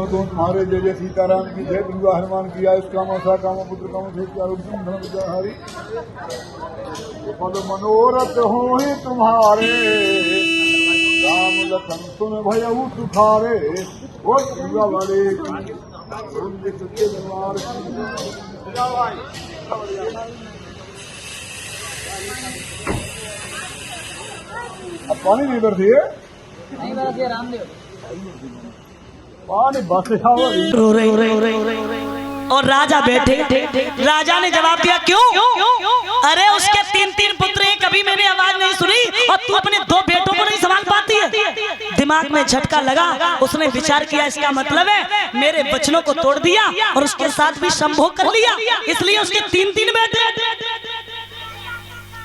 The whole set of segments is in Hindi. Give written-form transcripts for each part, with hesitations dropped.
तुम्हारे जय जय सीताराम की जय, दुर्गा हनुमान की आयुष कामा सा कामा पुत्र कामा धर्म मनोरथ हो ही तुम्हारे, राम लखन सुन भयउ सुखारे। वो दुर्गा वाले अब पानी नहीं भरती है, नहीं भरती है रामदेव। पानी बस और राजा बैठे, राजा ने जवाब दिया क्यों? अरे उसके 3 पुत्र हैं, कभी मैंने आवाज नहीं सुनी और तू अपने 2 बेटों को नहीं संभाल पाती है। दिमाग में झटका लगा, उसने विचार किया इसका मतलब है मेरे वचनों को तोड़ दिया और उसके साथ भी संभोग कर लिया, इसलिए उसके 3 बेटे।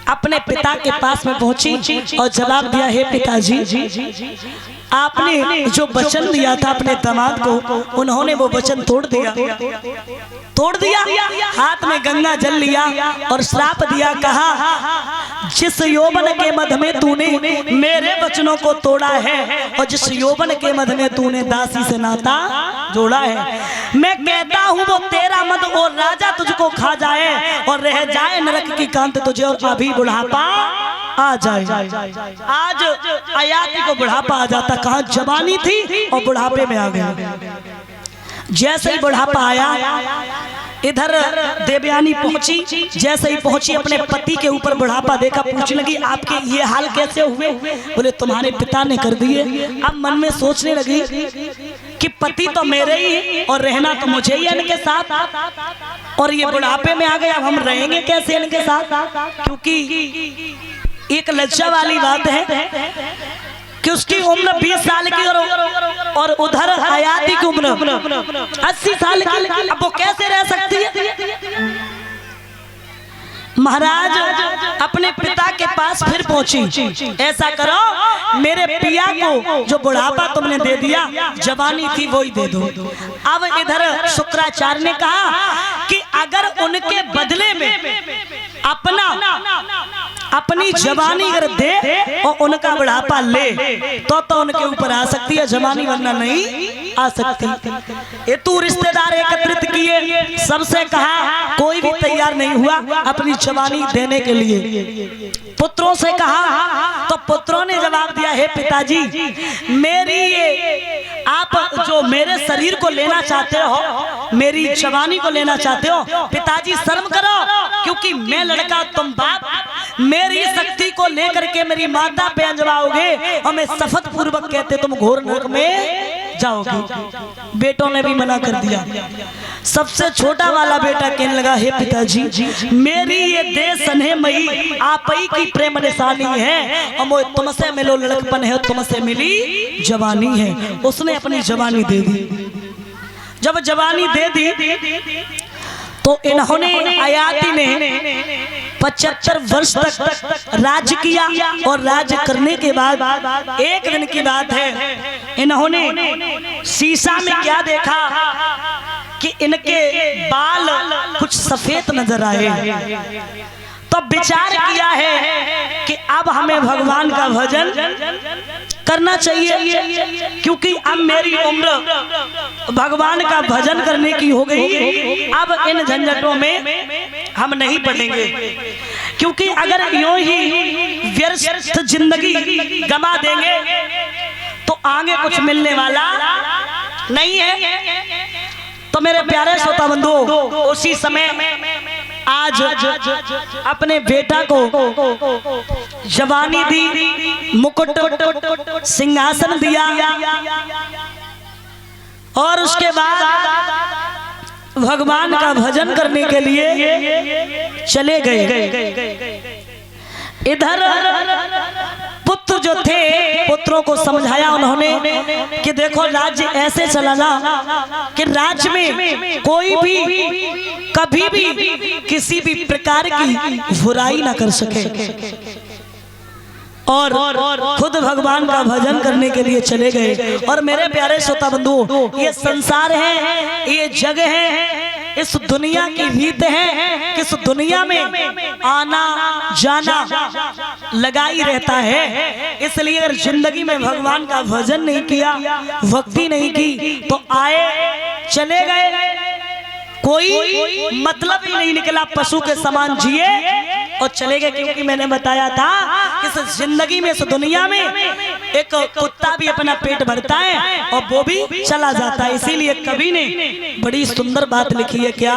अपने पिता के पास में पहुंची और जवाब दिया, हे पिताजी, आपने जो वचन दिया था अपने दामाद को, उन्होंने वो वचन तोड़ दिया। हाथ में गंगा जल लिया और श्राप दिया, कहा जिस यौवन के मध में तूने मेरे वचनों को तोड़ा है और जिस यौवन के मध में तूने दासी से नाता जोड़ा है, मैं कहता हूँ वो तेरा मद और राजा तुझको खा जाए और रह जाए नरक की कांत तुझे और अभी बुढ़ापा आ जाए। आज आयाती को बुढ़ापा आ जाता, कहाँ जवानी थी और बुढ़ापे में आ गया। जैसे ही बुढ़ापा आया, इधर देवयानी पहुंची, जैसे ही पहुंची अपने पति के ऊपर बुढ़ापा देखा, पूछने लगी आपके ये हाल कैसे हुए? बोले तुम्हारे पिता ने कर दिए। अब मन में सोचने लगी कि पति तो मेरे ही और रहना तो मुझे ही इनके साथ, और ये बुढ़ापे में आ गए, अब हम रहेंगे कैसे इनके साथ? क्योंकि एक लज्जा वाली बात है कि उसकी उम्र 20 साल की और उधर हयाती की उम्र 80 साल की, अब वो कैसे रह सकती है? महाराज अपने पिता के पास फिर पहुंची, ऐसा करो मेरे पिया को जो बुढ़ापा तुमने दे दिया, जवानी थी वही दे दो। अब इधर शुक्राचार्य ने कहा कि अगर उनके बदले में अपनी जवानी अगर दे और उनका बुढ़ापा ले तो उनके ऊपर आ सकती है जवानी, वरना नहीं आ सकती। ये तू रिश्तेदार एकत्रित किए, सबसे कहा, कोई भी तैयार नहीं हुआ अपनी जवानी देने के लिए। पुत्रों से कहा तो पुत्रों ने जवाब दिया, हे पिताजी, मेरी ये आप जो मेरे शरीर को लेना चाहते हो, मेरी जवानी को लेना चाहते हो, पिताजी शर्म करो, क्योंकि मैं लड़का तुम बाप, मेरी शक्ति को लेकर के मेरी माता पे अंजवाओगे और मैं शपथ पूर्वक कहते तुम घोर नरक में जाओगे। बेटों ने भी मना कर दिया। सबसे छोटा वाला बेटा कहने लगा, हे पिताजी, मेरी ये देश स्नेह मई आप ही की प्रेम निशानी है और तुमसे मिलो लड़कपन है, तुमसे मिली जवानी है। उसने अपनी जवानी दे दी। जब जवानी दे दी तो इन्होंने आयाती ने 75 वर्ष तक राज्य किया और राज्य करने के बाद एक दिन की बात है, इन्होंने शीशा में क्या देखा कि इनके बाल कुछ सफेद नजर आए। तो विचार किया है कि अब हमें भगवान का भजन करना चाहिए, क्योंकि अब मेरी उम्र भगवान का भजन करने की हो गई। अब इन झंझटों में हम नहीं पड़ेंगे, क्योंकि अगर यूं ही व्यर्थ जिंदगी गमा देंगे तो आगे कुछ मिलने वाला नहीं है। तो मेरे प्यारे श्रोता बंधुओं, उसी समय आज अपने बेटा को जवानी दी, मुकुट सिंहासन दिया और उसके बाद भगवान का भजन करने के लिए चले गए। इधर पुत्र जो थे, पुत्रों को समझाया उन्होंने कि देखो राज्य ऐसे चलाना कि राज्य में कोई भी कभी भी किसी भी प्रकार की बुराई ना कर सके, और खुद भगवान का भजन करने के लिए चले गए। और मेरे प्यारे श्रोता बंधुओं, ये संसार है, ये जग है, इस दुनिया की रीत है, किस दुनिया में आना जाना लगा ही रहता है। इसलिए अगर जिंदगी में भगवान का भजन नहीं किया, भक्ति नहीं की, तो आए चले गए, कोई मतलब ही नहीं निकला, पशु के समान जिए और चले गए। क्योंकि मैंने बताया था इस जिंदगी में, इस दुनिया में एक कुत्ता भी अपना पेट भरता है और वो भी चला जाता है। इसीलिए कवि ने बड़ी सुंदर बात लिखी है, क्या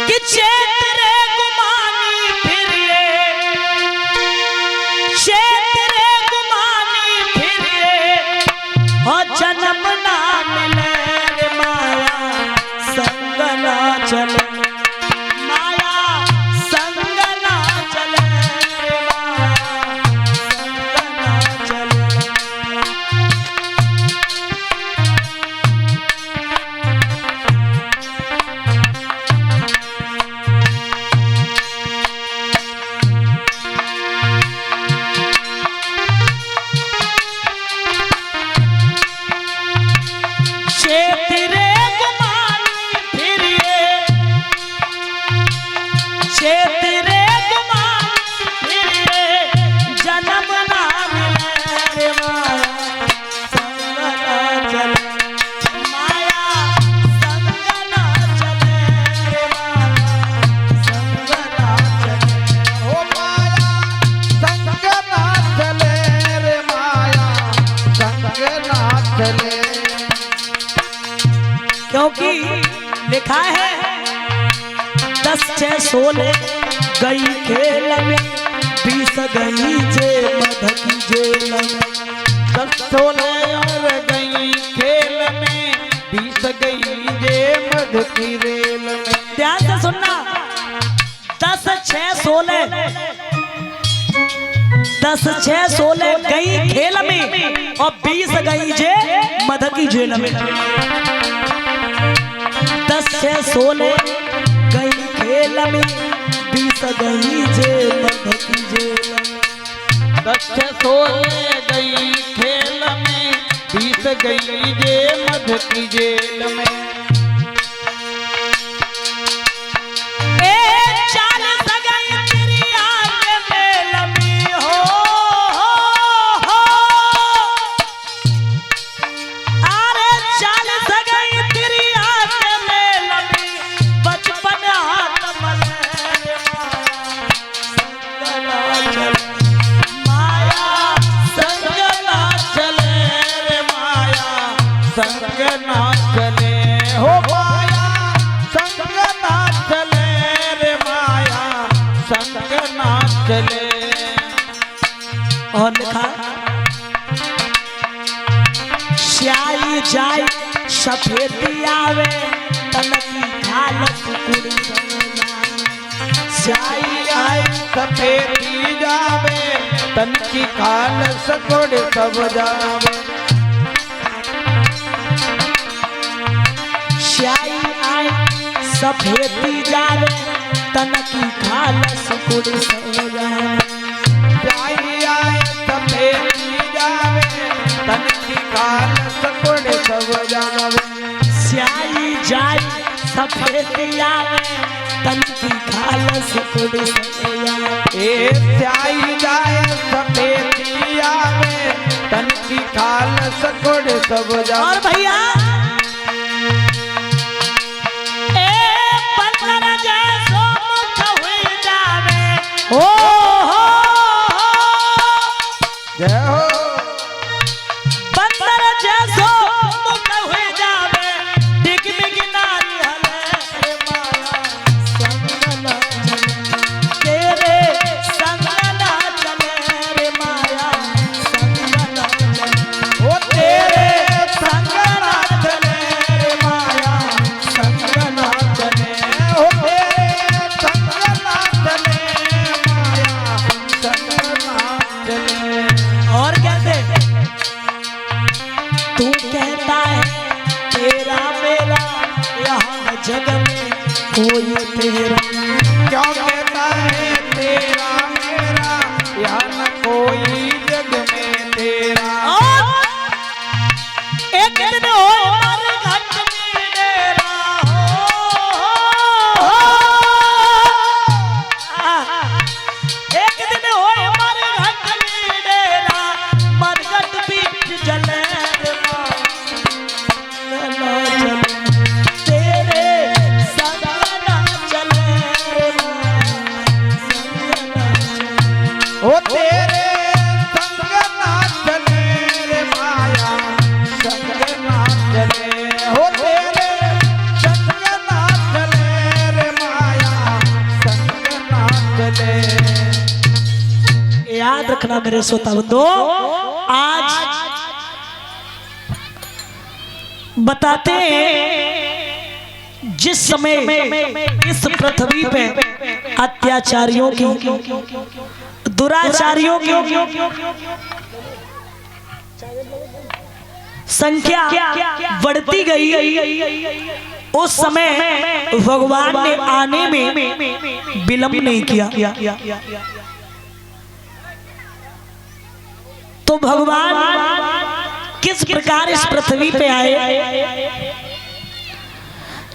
कि चेतरे गुमानी फिरिए, चेतरे गुमानी फिरिए और जन्म ना मिले रे माया संग ना चले, माया संग ना चले रे माया संग ना चले। चेतरे गुमानी फिरिए, चेतरे गुमानी फिरिए जन्म ना मिले रे माया संग ना चले, माया संग ना चले रे माया संग ना चले। ओ माया संग ना चले रे माया संग ना चले। क्योंकि लिखा है 10 6 16 गई खेल में 20 गई जे मध की जेल में, 10 16 और गई खेल में 20 गई जे मध की रेल में। ध्यान से सुनना, 10 6 16 10 6 16 गई खेल में और 20 गई जे मध की जेल में। 10 6 16 गई खेल में 20 गई जे मध की जेल में। 10 6 16 गई खेल में 20 गई जे मध की जेल में। ए चाल सगाई तेरी आगे में लंबी हो, अरे चाल सगाई तेरी आगे में लंबी, बचपन हाथ मले रे माया संग ना चले, माया संग ना चले रे माया संग ना चले हो माया संग ना चले रे माया संग ना चले। और लिखा श्याई जाय सफेदी आवे तनकी खाल कुड़ी श्याई आए सफेदी जावे तन की खाल सकोड़ सब जावे। श्याई आय सफेदी जावे तनकी खाल कुड़ी श्याई आए सफेदी जावे तन की खाल सकोड़ सब जावे। श्याई जाय सफेदी आवे तनकी खाल कुड़ी ए श्याई जाए सफेदी आवे तन की खाल सकोड़ सब और जावे। भैया ए बंदर जैसो मुठ हुई जावे, ओ हो जय हो बंदर जैसो मुठ हुई जावे, डिग डिग नारी हले रे माया संग ना चले, तेरे संग ना चले रे माया संग ना चले, ओ तेरे संग ना चले रे माया संग ना चले। ओ तेरे संग ना चले माया संग ना चले। और कहते तू कहता है तेरा मेरा यहाँ जग में कोई तेरा, क्यों कहता है तेरा मेरा यहाँ न कोई जग में तेरा। और रखना मेरे श्रोता बंधु। आज बताते हैं जिस समय इस पृथ्वी पे अत्याचारियों की, दुराचारियों की संख्या बढ़ती गई, उस समय भगवान ने आने में विलंब नहीं किया। तो भगवान किस प्रकार इस पृथ्वी पे आए?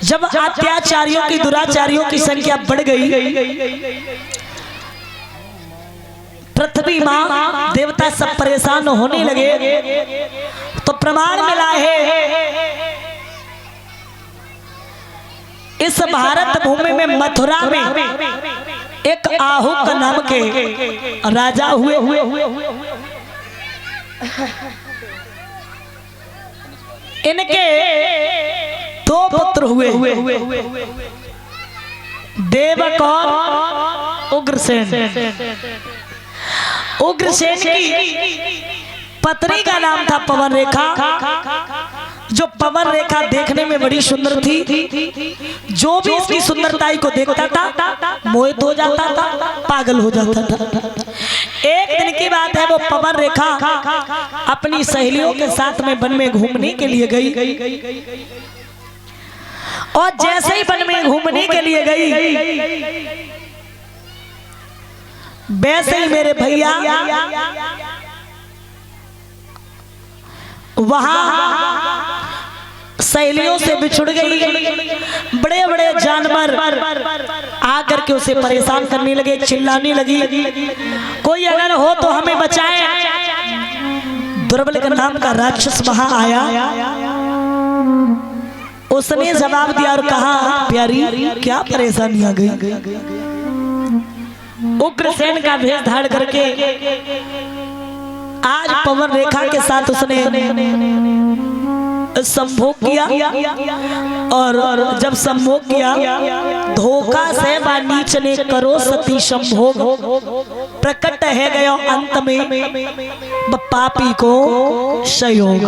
जब अत्याचारियों की, दुराचारियों की संख्या बढ़ गई, पृथ्वी मां, देवता सब परेशान होने लगे, तो प्रमाण मिला है इस भारत भूमि में, मथुरा में एक आहू का नाम के राजा हुए। इनके दो पुत्र हुए, देवक और उग्रसेन। उग्रसेन की पत्नी का नाम था पवन रेखा, जो पवन रेखा देखने में बड़ी सुंदर थी। जो भी इसकी सुंदरताई को देखता था मोहित हो जाता था, पागल हो जाता था। एक दिन की बात है, वो पवन रेखा अपनी सहेलियों के साथ में वन में घूमने के लिए गई, और जैसे ही वन में घूमने के लिए गई, वैसे ही मेरे भैया वहां सहेलियों से बिछुड़ गई। बड़े बड़े जानवर आकर के उसे परेशान करने लगे, चिल्लाने लगी, कोई अगर हो तो हमें बचाए। दुर्बल का नाम का राक्षस वहां आया, उसने जवाब दिया और कहा, प्यारी क्या परेशानी आ गई? उग्रसेन का भेष धारण करके आज पवन रेखा के साथ उसने संभोग किया, और जब संभोग किया, धोखा से बा नीच ने करो सती संभोग, प्रकट है गया अंत में पापी को सहयोग।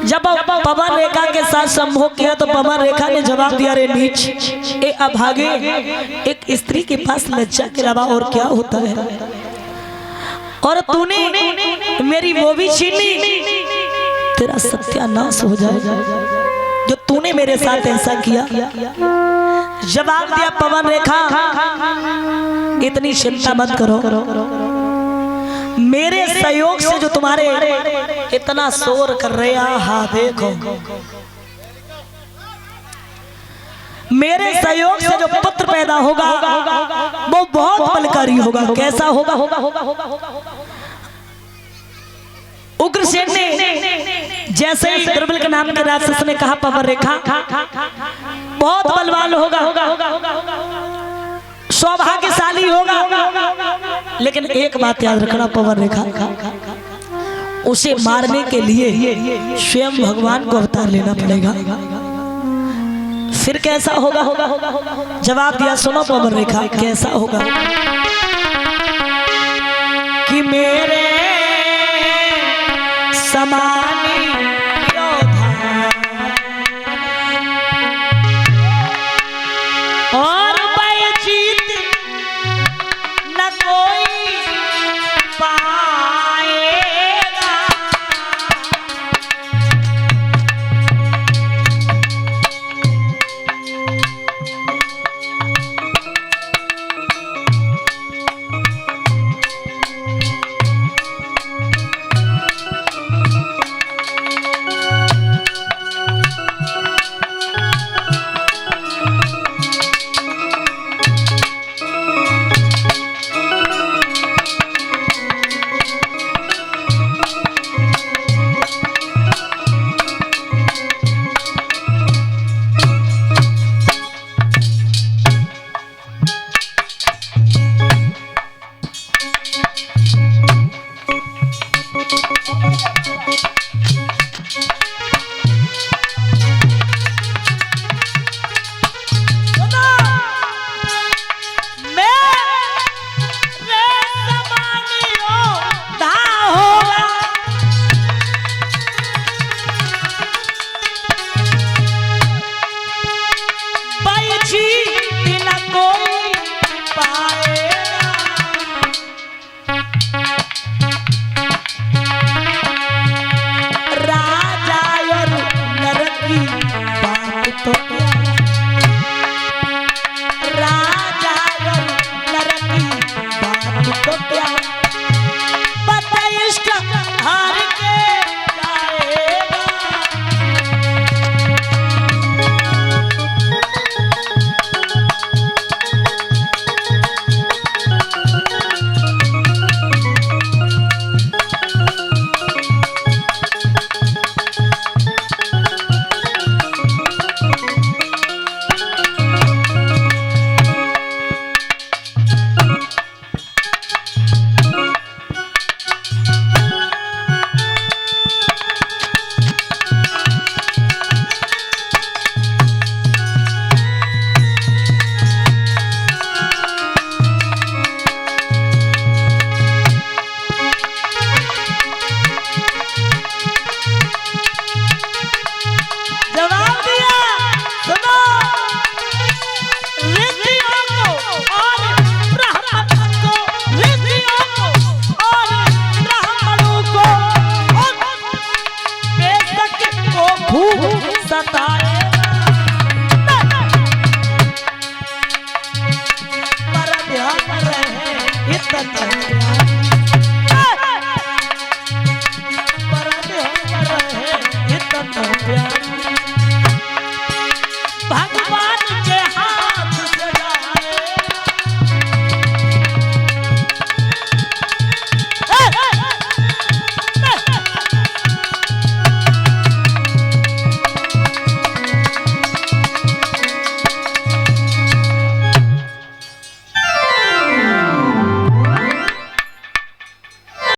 जब पवन रेखा के साथ संभोग किया तो पवन रेखा ने जवाब दिया, रे नीच, ए अभागे, एक स्त्री के पास लज्जा के अलावा और क्या होता है? और तूने मेरी वो भी छीन ली, तेरा सत्यानाश हो जाए जो तूने मेरे साथ ऐसा किया। जवाब दिया पवन रेखा, इतनी चिंता मत करो, मेरे सहयोग से जो तुम्हारे इतना शोर कर रहे हैं, हाँ देखो, मेरे सहयोग से जो पुत्र पैदा होगा वो बहुत बलकारी होगा। कैसा होगा? उग्रसेन ने जैसे ही दुर्बल के नाम के राक्षस ने कहा, पवन रेखा बहुत बलवान होगा, सौभाग्यशाली होगा, लेकिन एक बात याद रखना पवन रेखा, उसे मारने के लिए स्वयं भगवान को अवतार लेना पड़ेगा। फिर कैसा होगा? जवाब दिया, सुनो पवन रेखा, कैसा होगा कि मेरे समानी योद्धा और बैजीत न कोई पाएगा। पाएगा। राजा और नर की बात तो क्या, राजा और नर की बात तो क्या, पता इश्क हार के जाएगा। जवाब दिया, सुनो, ऋषियों को और ब्राह्मणों को, ऋषियों को और ब्राह्मणों को और वेदक को खूब सताएगा। पर ध्यान रहे इतना